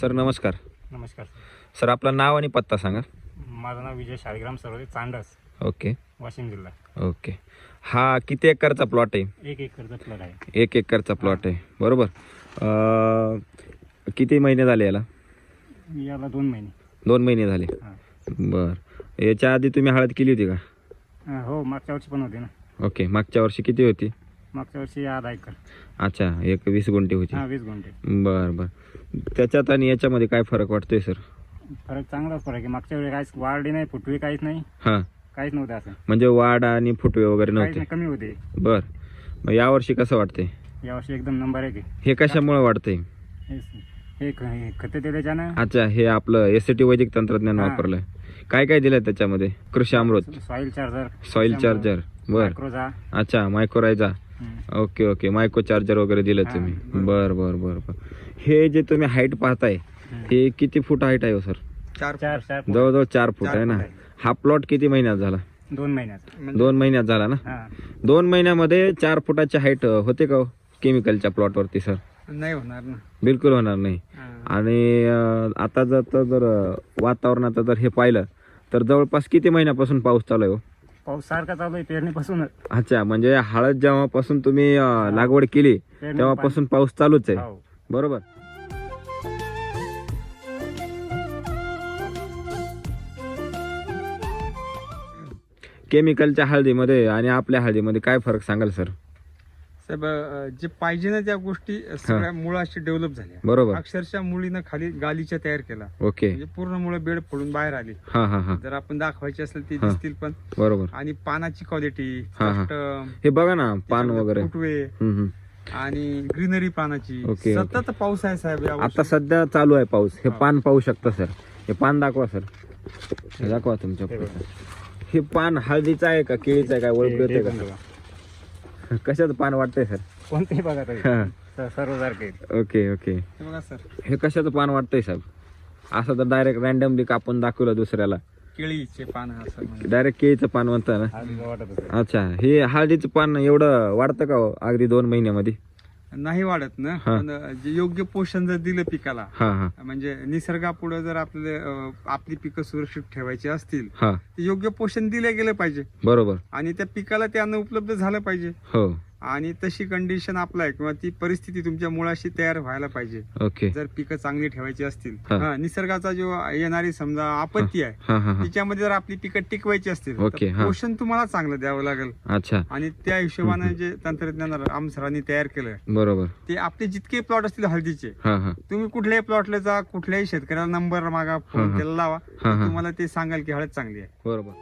Sir नमस्कार. नमस्कार sir आपलं नाव आणि पत्ता सांगा. माझं नाव विजय शाळीग्राम सरवदे, चांडस, ओके वाशिम जिल्हा. ओके. हा किती एकरचा प्लॉट आहे? 1 एकरचा प्लॉट आहे. 1 एकरचा प्लॉट आहे बरोबर. किती महिने झाले याला? याला 2 महिने. 2 महिने झाले. हां. बर. याच्या आधी तुम्ही हळद केली होती का? हो, मागच्या वर्षी पण होते ना. ओके. मागच्या वर्षी किती होती? मागच्या वर्षी 1/2 एकर. अच्छा, 20 गुंठे होती. हां, 20 गुंठे. बर बर. त्याच्यात आणि याच्यामध्ये काय फरक वाटतोय सर? फरक चांगलाच फरक आहे. मागच्या वेळी काहीच वाढली नाही, फुटवी काहीच नाही, हां, काहीच नव्हतं असं. म्हणजे वाढ आणि फुटवे वगैरे काहीच नव्हते? नाही, कमी होते. बर. मग यावर्षी कसं वाटतंय? यावर्षी एकदम नंबर 1 आहे. हे कशामुळे वाढतंय? हे खते ते त्याच्यानं. अच्छा, हे आपलं एसटी वैदिक तंत्रज्ञान हां. वापरलंय. काय काय दिलंय त्याच्यामध्ये? कृषी अमृत, सॉइल चार्जर, सॉइल चार्जर. बर. मायक्रोजा. अच्छा, mycorrhiza. Okay okay. Micro charger वगैरे दिलं हां, तुम्ही. बरोबर. बर बर बर बर. हे जे तुम्ही हाईट पाहताय हे किती फूट हाईट आहे हो सर? 4 जवळजवळ 4 फूट आहे ना. फूट आहे. हा प्लॉट किती महिन्यात झाला? 2 महिन्यात. 2 महिन्यात झाला ना. हां. 2 महिन्यामध्ये 4 फुटाची हाईट होते का केमिकलच्या प्लॉटवरती सर? नाही होणार ना. बिलकुल होणार नाही. आणि आता जर वातावरणाचं जर हे पाहिलं तर जवळपास किती महिन्यापासून पाऊस चालू आहे हो? पाऊस सारखा चालू आहे पेरणीपासूनच. अच्छा, म्हणजे हळद जेव्हापासून तुम्ही लागवड केली तेव्हापासून पाऊस चालूच आहे हो. बरोबर. केमिकलच्या हळदीमध्ये आणि आपल्या हळदीमध्ये काय फरक सांगाल सर? साहेब, जे पाहिजे ना त्या गोष्टी सगळ्या मुळाशी डेव्हलप झाल्या. बरोबर. अक्षरशः मुळीनं खाली गालीच्या तयार केला. ओके. म्हणजे पूर्ण मुळे बेड फोडून बाहेर आली. हा हा हा. जर आपण दाखवायची असेल ती हा. दिसतील पण. बरोबर. आणि पानाची क्वालिटी, हा, हा. हे बघा ना पान वगैरे. फुटवे हम्म. आणि ग्रीनरी पानाची. ओके, सतत पाऊस आहे साहेब या वर्षी. आता सध्या चालू आहे पाऊस. हे हा. पान पाहू शकता सर. हे पान दाखवा सर. हे दाखवा तुमच्या पुढे. हे पान हळदीचं आहे का केळीचं आहे? काय ओळख येते का? कशाचं पान वाटतंय सर? कोणतेही बघा हा. सर्व सारखे. Okay okay. हे बघा सर, हे कशाचं पान वाटतंय साहेब? असं तर डायरेक्ट रॅन्डमली कापून दाखवलं दुसऱ्याला. केळीचे पान असं म्हणजे. डायरेक्ट केळीचं पान म्हणता ना. वाटत होतं. अच्छा, हे हळदीचं पान एवढं वाढतं का हो अगदी 2 महिन्यामध्ये? नाही वाढत ना. हा. पण जे योग्य पोषण जर दिलं पिकाला, हा हा म्हणजे निसर्गापुढे जर आपली पिकं सुरक्षित ठेवायची असतील हा. तर योग्य पोषण दिले गेलं पाहिजे. बरोबर. आणि त्या पिकाला ते अन्न उपलब्ध झालं पाहिजे. हो. आणि तशी कंडिशन अप्लाय किंवा ती परिस्थिती तुमच्या मुळाशी तयार व्हायला पाहिजे. ओके. जर पिकं चांगली ठेवायची असतील. हा. हा, निसर्गाचा जो येणारी समजा आपत्ती आहे हा हा हा. तिच्यामध्ये जर आपली पिकं टिकवायची असतील ओके, तर हा. पोषण तुम्हाला चांगलं द्यावं लागेल. अच्छा, आणि त्या हिशोबाने जे तंत्रज्ञान राम सरांनी तयार केलं बरोबर. ते आपले जितके प्लॉट असतील हळदीचे, हा हा तुम्ही कुठल्याही प्लॉटला जा, कुठल्याही शेतकऱ्याला नंबर मागा, हा, फोन हा. त्याला लावा, हा, हा. तुम्हाला ते सांगाल की हळद चांगली आहे. बरोबर.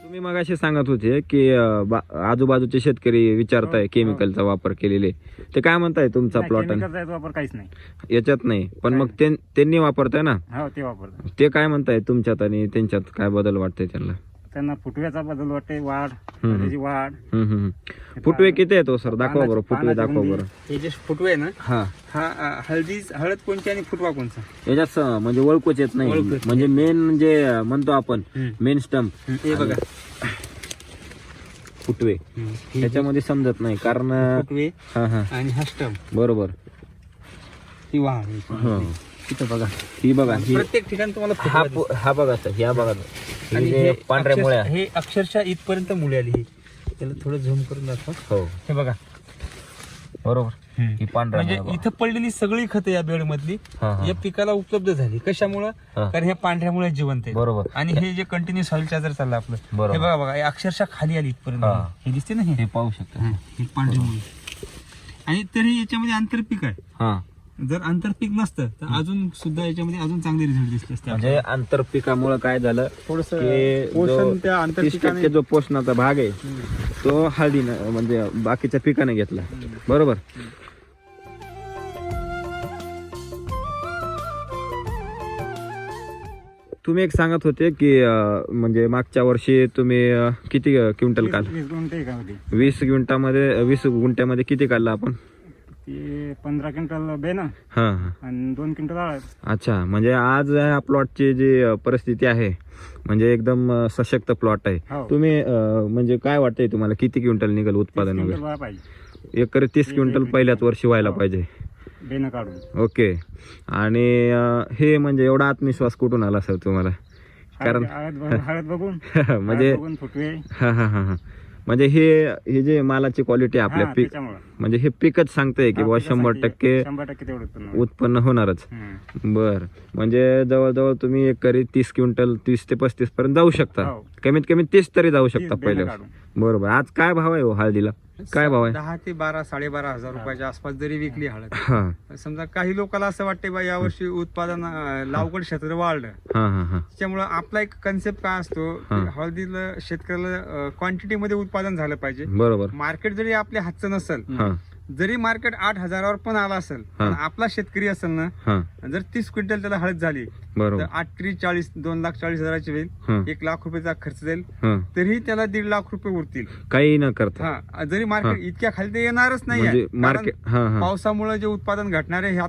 तुम्ही मगाशी सांगत होते की आजूबाजूचे शेतकरी विचारताय केमिकलचा वापर केलेले. ते काय म्हणताय तुमचा प्लॉट? केमिकलचा वापर काहीच नाही. याच्यात नाही, पण मग त्यांनी वापरताय ना. हो, ते वापरतात. ते काय म्हणताय तुमच्यात आणि त्यांच्यात काय बदल वाटतंय त्यांना? त्यांना फुटव्याचा बदल वाटते, वाढ, त्याची वाढ. फुटवे किती आहेत हो सर? दाखवा बरं, फुटवे दाखवा बरं. हे जे फुटवे आहे ना, हा. हा हळद कोणची आणि फुटवा कोणचा? याच्यात म्हणजे ओळखूच येत नाही. ओळखूच म्हणजे मेन जे म्हणतो आपण मेन स्टंप, हे बघा फुटवे त्याच्यामध्ये समजत नाही कारण फुटवे हा हा आणि हा स्टंप, बरोबर. ही वाढ. हो. इथं बघा, ही बघा, ही प्रत्येक ठिकाणी तुम्हाला हा फुटवा दिसतो. हा बघा सर, ह्या बघा. आणि हे पांढऱ्या मुळ्या. हे अक्षरशः इथपर्यंत मुळे आली. ही त्याला थोडं झूम करून दाखवा. हो, हे बघा, बरोबर. ही पांढऱ्या म्हणजे मुळ्या इथं पडलेली सगळी खतं या बेड मधली हा, हा. या पिकाला उपलब्ध झाली. कशामुळं? हा. कारण हे पांढऱ्यामुळे जिवंत आहे. बरोबर. आणि हे जे कंटिन्यू सॉइल चार्जर चाललं आपलं, बरोबर. हे बघा बघा, हे अक्षरशः खाली आली इथपर्यंत. हा. हे दिसते ना, हे पाहू शकता. हे पांढरी मुळे. आणि तरी याच्यामध्ये आंतरपीक आहे. हा, जर आंतरपीक नसतं तर अजून सुद्धा याच्यामध्ये अजून चांगले रिझल्ट दिसले असते. म्हणजे आंतरपिकामुळे काय झालं थोडंसं की पोषण त्या 30% आंतरपिकाने जो पोषणाचा भाग आहे तो हळदीनं म्हणजे बाकीच्या पिकाने घेतला. बरोबर. तुम्ही एक सांगत होते की म्हणजे मागच्या वर्षी तुम्ही किती क्विंटल काल? 20 गुंठे का होती. 20 गुंठ्यामध्ये किती काढला आपण? ते 15 क्विंटल बेन हा हा आणि 2 क्विंटल हळद. अच्छा, म्हणजे आज ह्या प्लॉटची जी परिस्थिती आहे म्हणजे एकदम सशक्त प्लॉट आहे. हो. तुम्ही म्हणजे काय वाटतंय तुम्हाला किती क्विंटल निघेल 30 उत्पादन क्विंटल वगैरे? व्हायला पाहिजे एकरी 30 क्विंटल पहिल्याच वर्षी व्हायला हो. पाहिजे. बेन काढून. ओके. आणि हे म्हणजे एवढा आत्मविश्वास कुठून आला सर तुम्हाला? कारण हळद बघून म्हणजे हळद बघून फुटवे. हा हा हा हा म्हणजे हे जे मालाची क्वालिटी आपल्या हा, पीक त्याच्यामुळं. म्हणजे हे पिकच सांगतंय की हा, बुवा पिकं 100% 100% तेवढं उत्पन्न होईल. उत्पन्न होणारच. हम्म. बर, म्हणजे जवळजवळ तुम्ही एकरी 30 क्विंटल 30 ते 35 पर्यंत जाऊ शकता. हो. कमीत कमी 30 तरी जाऊ 30 शकता बेनं पहिल्या काढून. बरोबर. आज काय भाव आहे हो हळदीला? काय भाव आहे? 10 ते 12 12.5 रुपयाच्या आसपास जरी विकली हळद, हा समजा काही लोकांना असं वाटते बा यावर्षी उत्पादन लावगड क्षेत्र वाढलं, हा हा हा त्याच्यामुळे आपला एक कन्सेप्ट काय असतो की हा. हळदीला शेतकऱ्याला क्वांटिटी मध्ये उत्पादन झालं पाहिजे. बरोबर. मार्केट जरी आपल्या हातचं नसेल, हा जरी मार्केट 8,000वर पण आला असेल, हा. पण आपला शेतकरी असेल ना, हा जर 30 क्विंटल त्याला हळद झाली तर बरोबर. 8-40 2,40,000ची होईल, हा 1 लाख रुपयाचा खर्च जाईल, हा तरी त्याला 1.5 लाख रुपये उरतील. काही न करता हा, जरी मार्केट इतक्या खाली ते येणारच नाही म्हणजे मार्केट हा हा पावसामुळे जे उत्पादन घटणार आहे हे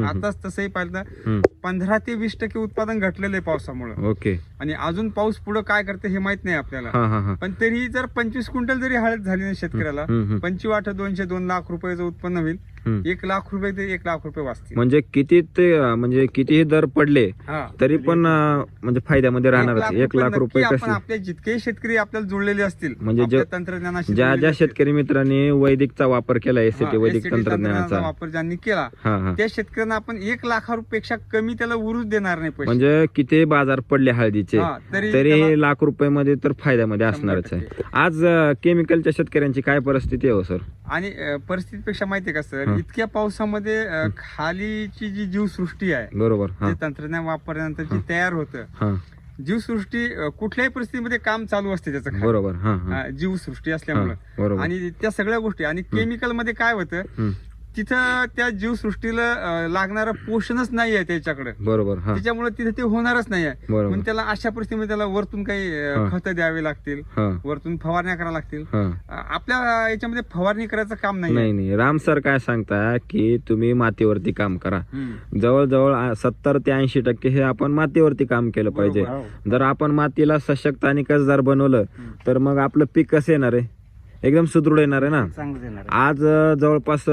आताच तसंही पाहिलं हम्म. 15 ते 20% उत्पादन घटलेलं आहे पावसामुळे, ओके. आणि अजून पाऊस पुढे काय करते हे माहित नाही आपल्याला. हा हा हा पण तरी जर 25 क्विंटल जरी हळद झाली ना शेतकऱ्याला, हम्म. 25 200 2 लाख रुपयाचं उत्पन्न होईल. हम्म. 1 लाख रुपये ते 1 लाख रुपये वाचतील. म्हणजे किती ते म्हणजे कितीही दर पडले हा, तरी पण म्हणजे फायद्यामध्ये राहणारच. 1 लाख नक्की रुपये आपण कसे आपले जितकेही शेतकरी आपल्याला जुळलेले असतील, म्हणजे आपल्या जे- तंत्रज्ञानाशी ज्या जुळलेले ज्या असतील, शेतकरी मित्रांनी वैदिकचा वापर केला हा, SCT वैदिक SCT तंत्रज्ञानाचा वापर ज्यांनी केला हा हा त्या शेतकऱ्यांना आपण 1 लाखापेक्षा कमी त्याला उरूच देणार नाही पैसे. म्हणजे किती बाजार पडले हळदीचे हा, तरी तरी त्याला लाख रुपये मध्ये तर फायद्यामध्ये असणारच आहे. 100%. आज केमिकलच्या शेतकऱ्यांची काय परिस्थिती आहे हो सर? आणि परिस्थितीपेक्षा माहितीये का सर, हा. इतक्या पावसामध्ये खालीची जी जीवसृष्टी आहे, बरोबर. हा जे तंत्रज्ञान वापरल्यानंतर जी तयार होतं, हा जीवसृष्टी कुठल्याही परिस्थितीमध्ये काम चालू असते त्याचं खाली. बरोबर. हा हा जीवसृष्टी हा असल्यामुळे, बरोबर. आणि त्या सगळ्या गोष्टी, आणि केमिकल मध्ये काय होतं, हम्म. तिथं त्या जीवसृष्टीला लागणारं पोषणच नाही आहे त्याच्याकडे, बरोबर. हा त्याच्यामुळे तिथे ते होणारच नाही आहे. बरोबर. म्हणून त्याला अशा परिस्थितीमध्ये त्याला वरतून काही हा. खतं द्यावी लागतील, हा वरतून फवारण्या कराव्या लागतील. हा आपल्या याच्यामध्ये फवारणी करायचं काम नाही. नाही नाही राम सर काय सांगता की तुम्ही मातीवरती काम करा. हम्म. जवळजवळ 70 ते 80% हे आपण मातीवरती काम केलं पाहिजे. बरोबर. हो. जर आपण मातीला सशक्त आणि कसदार बनवलं तर मग आपलं पीक कसं येणार आहे? एकदम सुदृढ येणार आहे ना. चांगलं देणार आहे. आज जवळपास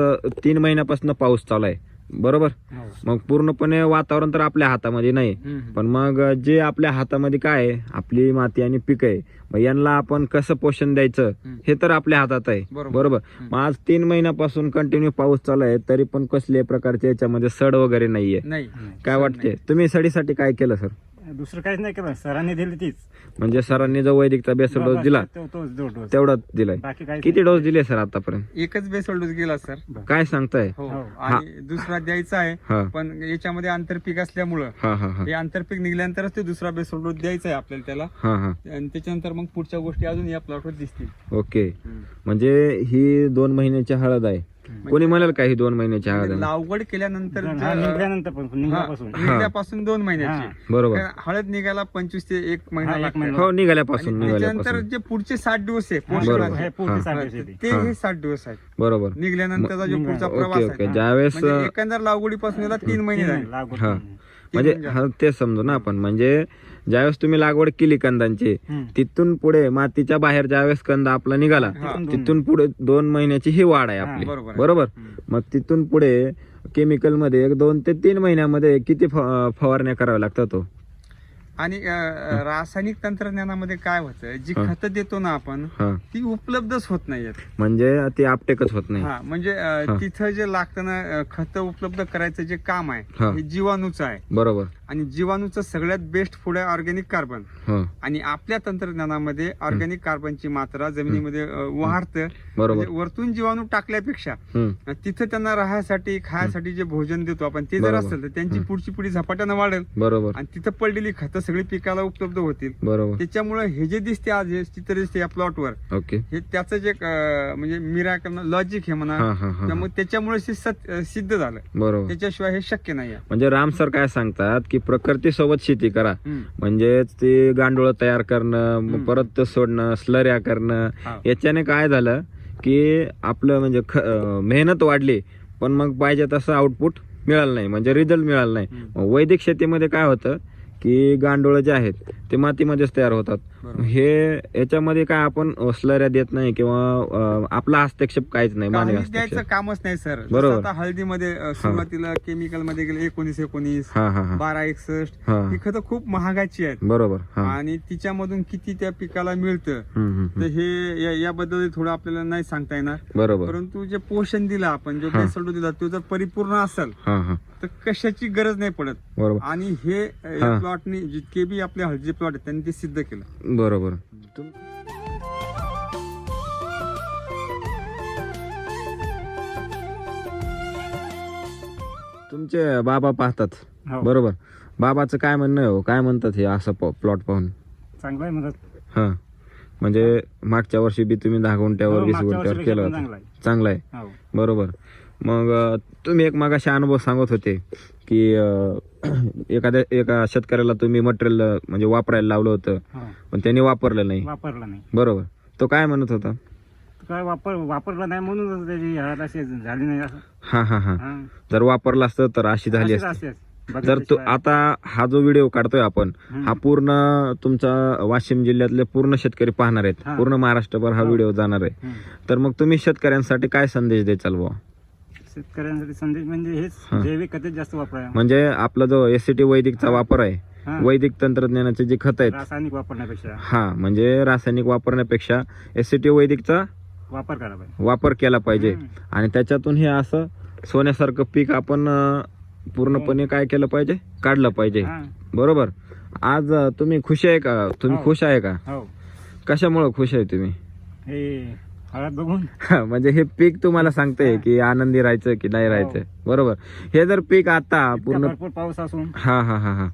3 महिन्यापासून पाऊस चालू आहे बरोबर. हो. मग पूर्णपणे वातावरण तर आपल्या हातामध्ये नाही, हम्म. पण मग जे आपल्या हातामध्ये काय आहे आपली माती आणि पीक आहे, मग यांना आपण कसं पोषण द्यायचं हे तर आपल्या हातात आहे. बरोबर. बरोबर. मग आज 3 महिन्यापासून कंटिन्यू पाऊस चालू आहे तरी पण कसल्याही प्रकारच्या याच्यामध्ये सड वगैरे नाहीये. नाही. काय वाटते तुम्ही सडीसाठी काय केलं सर? दुसरं काहीच नाही केलं, सरांनी दिली तीच. म्हणजे सरांनी जो वैदिकचा बेसल डोस दिला तोच डोस. तेवढाच दिलाय. बाकी काही किती डोस दिले सर आतापर्यंत? एकच बेसल डोस गेला सर. काय सांगताय? हो, हो. आणि दुसरा द्यायचा आहे, हा पण याच्यामध्ये आंतरपीक असल्यामुळं हा हा हा हे आंतरपीक निघल्यानंतरच ते दुसरा बेसल डोस द्यायचा आहे आपल्याला त्याला, हा हा आणि त्याच्यानंतर मग पुढच्या गोष्टी अजून या प्लॉटवर दिसतील. ओके. म्हणजे ही 2 महिन्याची हळद आहे. कोणी म्हणाल का ही 2 महिन्याची हळद आहे? लागवड केल्यानंतर हा, निघल्यानंतर पण निघल्यापासून. निघल्यापासून 2 महिन्याची, बरोबर. कारण हळद निघायला 25 ते 1 महिना हा, 1 लागतो. महिना. हो निघाल्यापासून आणि त्याच्यानंतर निघाल्यापासून जे पुढचे 60 दिवस आहे हा, पोषण बरोबर. आहे, हे पुढचे हा. 60 दिवस येते. ते हा. हे 60 दिवस आहेत. बरोबर. निघल्यानंतरचा जो पुढचा ओके, प्रवास ओके. आहे, ज्यावेळेस म्हणजे एकंदर लागवडीपासून याला 3 महिने झाले. लागवड. हा. म्हणजे हा ते समजू ना आपण, म्हणजे ज्यावेळेस तुम्ही लागवड केली कंदांची हम्म. तिथून पुढे मातीच्या बाहेर ज्यावेळेस कंद आपला निघाला हा. तिथून पुढे 2 महिन्याची ही वाढ आहे आपली. बरोबर आहे. बरोबर. मग तिथून पुढे केमिकल मध्ये 2 ते 3 महिन्यामध्ये किती फवारण्या कराव्या लागतात तो? आणि रासायनिक तंत्रज्ञानामध्ये काय होतं, जी हा. खतं देतो ना आपण हा ती उपलब्धच होत नाहीयेत. म्हणजे ते आपटेकच होत नाही. हा, म्हणजे तिथं जे लागतं ना खतं उपलब्ध करायचं जे काम आहे हा. हे जीवाणूचं आहे, बरोबर. आणि जीवाणूचं सगळ्यात बेस्ट फूड आहे ऑर्गॅनिक कार्बन. हा आणि आपल्या तंत्रज्ञानामध्ये ऑर्गॅनिक कार्बनची मात्रा जमिनीमध्ये वाढतं. बरोबर. म्हणजे वरतून जीवाणू टाकल्यापेक्षा हम्म. तिथं त्यांना राहण्यासाठी खायसाठी जे भोजन देतो आपण ते जर बरोबर. असेल तर त्यांची पुढची पिढी झपाट्यानं वाढेल, बरोबर. आणि तिथं पडलेली खतं सगळी पिकाला उपलब्ध होतील. बरोबर. त्याच्यामुळे हे जे दिसते आज हे चित्र दिसते या प्लॉटवर, ओके. हे त्याचं जे म्हणजे मिराकल लॉजिक हे म्हणा, हा हा हा त्यामुळे त्याच्यामुळे सिद्ध झालं. बरोबर. त्याच्याशिवाय हे शक्य नाही आहे. म्हणजे राम सर काय सांगतात की प्रकृती सोबत शेती करा, हम्म. म्हणजेच ते गांडूळ तयार करणं मग हम्म. परत ते सोडणं स्लऱ्या करणं, हा. याच्याने काय झालं की आपलं म्हणजे मेहनत वाढली पण मग पाहिजे तसं आउटपुट मिळालं नाही, म्हणजे रिझल्ट मिळाला नाही. मग वैदिक शेतीमध्ये काय होतं की गांडोळं जे आहेत ते मातीमध्येच तयार होतात. हे याच्यामध्ये काय आपण स्लऱ्या देत नाही किंवा आपला हस्तक्षेप काहीच नाही, मानवी काही द्यायचं हस्तक्षेप. कामच नाही सर. बरोबर. आता हळदीमध्ये सुरुवातीला केमिकल मध्ये गेले 1919 हा हा हा 1261 हा. ही खतं खूप महागाची आहेत बरोबर. हा. आणि तिच्यामधून किती त्या पिकाला मिळतं हम्म. तर हे याबद्दल थोडं आपल्याला नाही सांगता येणार. बरोबर. परंतु जे पोषण दिलं आपण, जो बेसोडू दिला तो जर परिपूर्ण असेल हा हा तर कशाची गरज नाही पडत. बरोबर. आणि हे या प्लॉटनी जितके बी आपले हळदीचे प्लॉट आहेत त्यांनी ते सिद्ध केलं. बरोबर. तुमचे बाबा पाहतात, हो. बरोबर. बाबाचं काय म्हणणं आहे हो? काय म्हणतात हे असं प्लॉट पाहून? चांगलं आहे मदत. हा, म्हणजे मागच्या वर्षी बी तुम्ही 10 गुंठ्यावर हो, 20 मागच्या गुंठ्यावर वर्षीपेक्षा केलं पण होतं. चांगलं आहे. चांगलं आहे. हो. बरोबर. मग तुम्ही एक मागाशी अनुभव सांगत होते की एका शेतकऱ्याला तुम्ही मटेरियल म्हणजे वापरायला लावलं होतं, हो. पण त्यांनी वापरलं नाही. वापरला नाही. बरोबर. तो काय म्हणत होता? काय वापरला नाही म्हणून त्याची हळद अशी झाली नाही असं. हा हा हा हा. जर वापरलं असतं तर अशी झाली अशीच असती. असेच. जर तो आता हा जो व्हिडिओ काढतोय आपण, हा पूर्ण तुमचा वाशिम जिल्ह्यातले पूर्ण शेतकरी पाहणार आहेत, हा. पूर्ण महाराष्ट्रभर हा व्हिडिओ जाणार आहे. हम्म. तर मग तुम्ही शेतकऱ्यांसाठी काय संदेश द्याल बुवा? शेतकऱ्यांसाठी संदेश म्हणजे हेच हा. जैविक खतेच जास्त वापरावं. म्हणजे आपला जो एससीटी वैदिकचा वापर आहे, हा. वैदिक तंत्रज्ञानाचे जे खत आहेत, रासायनिक वापरण्यापेक्षा हा, म्हणजे रासायनिक वापरण्यापेक्षा एससीटी वैदिकचा वापर करा पाहिजे. वापर केला पाहिजे. हम्म. आणि त्याच्यातून हे असं सोन्यासारखं पीक आपण पूर्णपणे काय केलं पाहिजे, काढलं पाहिजे. हा. बरोबर. आज तुम्ही खुश आहे का? तुम्ही हो. खुश आहे का? हो. कशामुळे खुश आहे तुम्ही? हे हळद बघून. म्हणजे हे पीक तुम्हाला सांगते की आनंदी राहायचं की नाही राहायचं. बरोबर. हे जर पीक आता इतका पूर्ण भरपूर पाऊस असून हा हा हा हा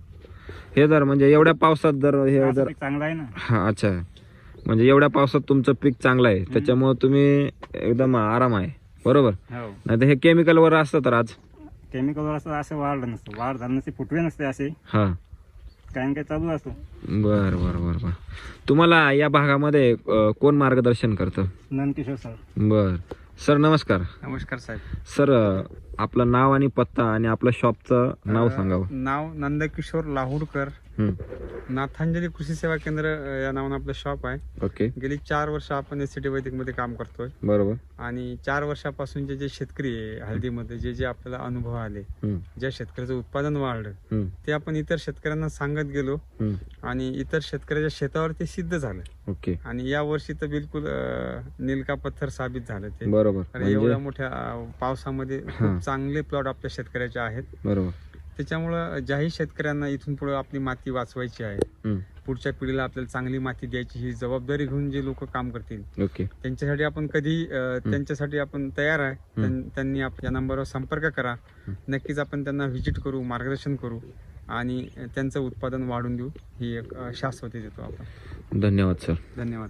हे जर म्हणजे एवढ्या पावसात जर हे असं जर पीक चांगलं आहे ना. हा, अच्छा, म्हणजे एवढ्या पावसात तुमचं पीक चांगलं आहे, त्याच्यामुळे तुम्ही एकदम आराम आहे. बरोबर. हो. नाही तर हे केमिकल वर असतं तर आज केमिकलवर असं वाढलं नसतं, वाढ झालं नसते, फुटवे नसते असे, हा. काही ना काही चालू असतो. बर बर बर बर. तुम्हाला या भागामध्ये कोण मार्गदर्शन करतं? नंदकिशोर सर. बर. सर नमस्कार. नमस्कार साहेब. सर आपलं नाव आणि पत्ता आणि आपलं शॉपचं नाव सांगावं. नाव नंदकिशोर लाहुडकर, हम्म. नाथांजली कृषी सेवा केंद्र या नावानं आपलं शॉप आहे. ओके. गेली 4 वर्ष आपण एससीटी वैदिक मध्ये काम करतोय बरोबर. आणि 4 वर्षापासून जे शेतकरी आहे हळदीमध्ये जे आपल्याला अनुभव आले, हम्म. ज्या शेतकऱ्याचं उत्पादन वाढलं हम्म. ते आपण इतर शेतकऱ्यांना सांगत गेलो हम्म. आणि इतर शेतकऱ्याच्या शेतावर ते सिद्ध झालं. ओके. आणि या वर्षी तर बिलकुल नीलका पत्थर साबित झालं ते. बरोबर. कारण एवढ्या मोठ्या पावसामध्ये खूप चांगले प्लॉट आपल्या शेतकऱ्याचे आहेत. बरोबर. त्याच्यामुळं ज्याही शेतकऱ्यांना इथून पुढे आपली माती वाचवायची आहे, हम्म. पुढच्या पिढीला आपल्याला चांगली माती द्यायची ही जबाबदारी घेऊन जे लोक काम करतील ओके. त्यांच्यासाठी आपण कधी त्यांच्यासाठी आपण तयार आहे. त्यांनी आपल्या नंबरवर संपर्क करा. नक्कीच आपण त्यांना व्हिजिट करू, मार्गदर्शन करू आणि त्यांचं उत्पादन वाढून देऊ ही एक शाश्वती देतो आपण. धन्यवाद सर. धन्यवाद.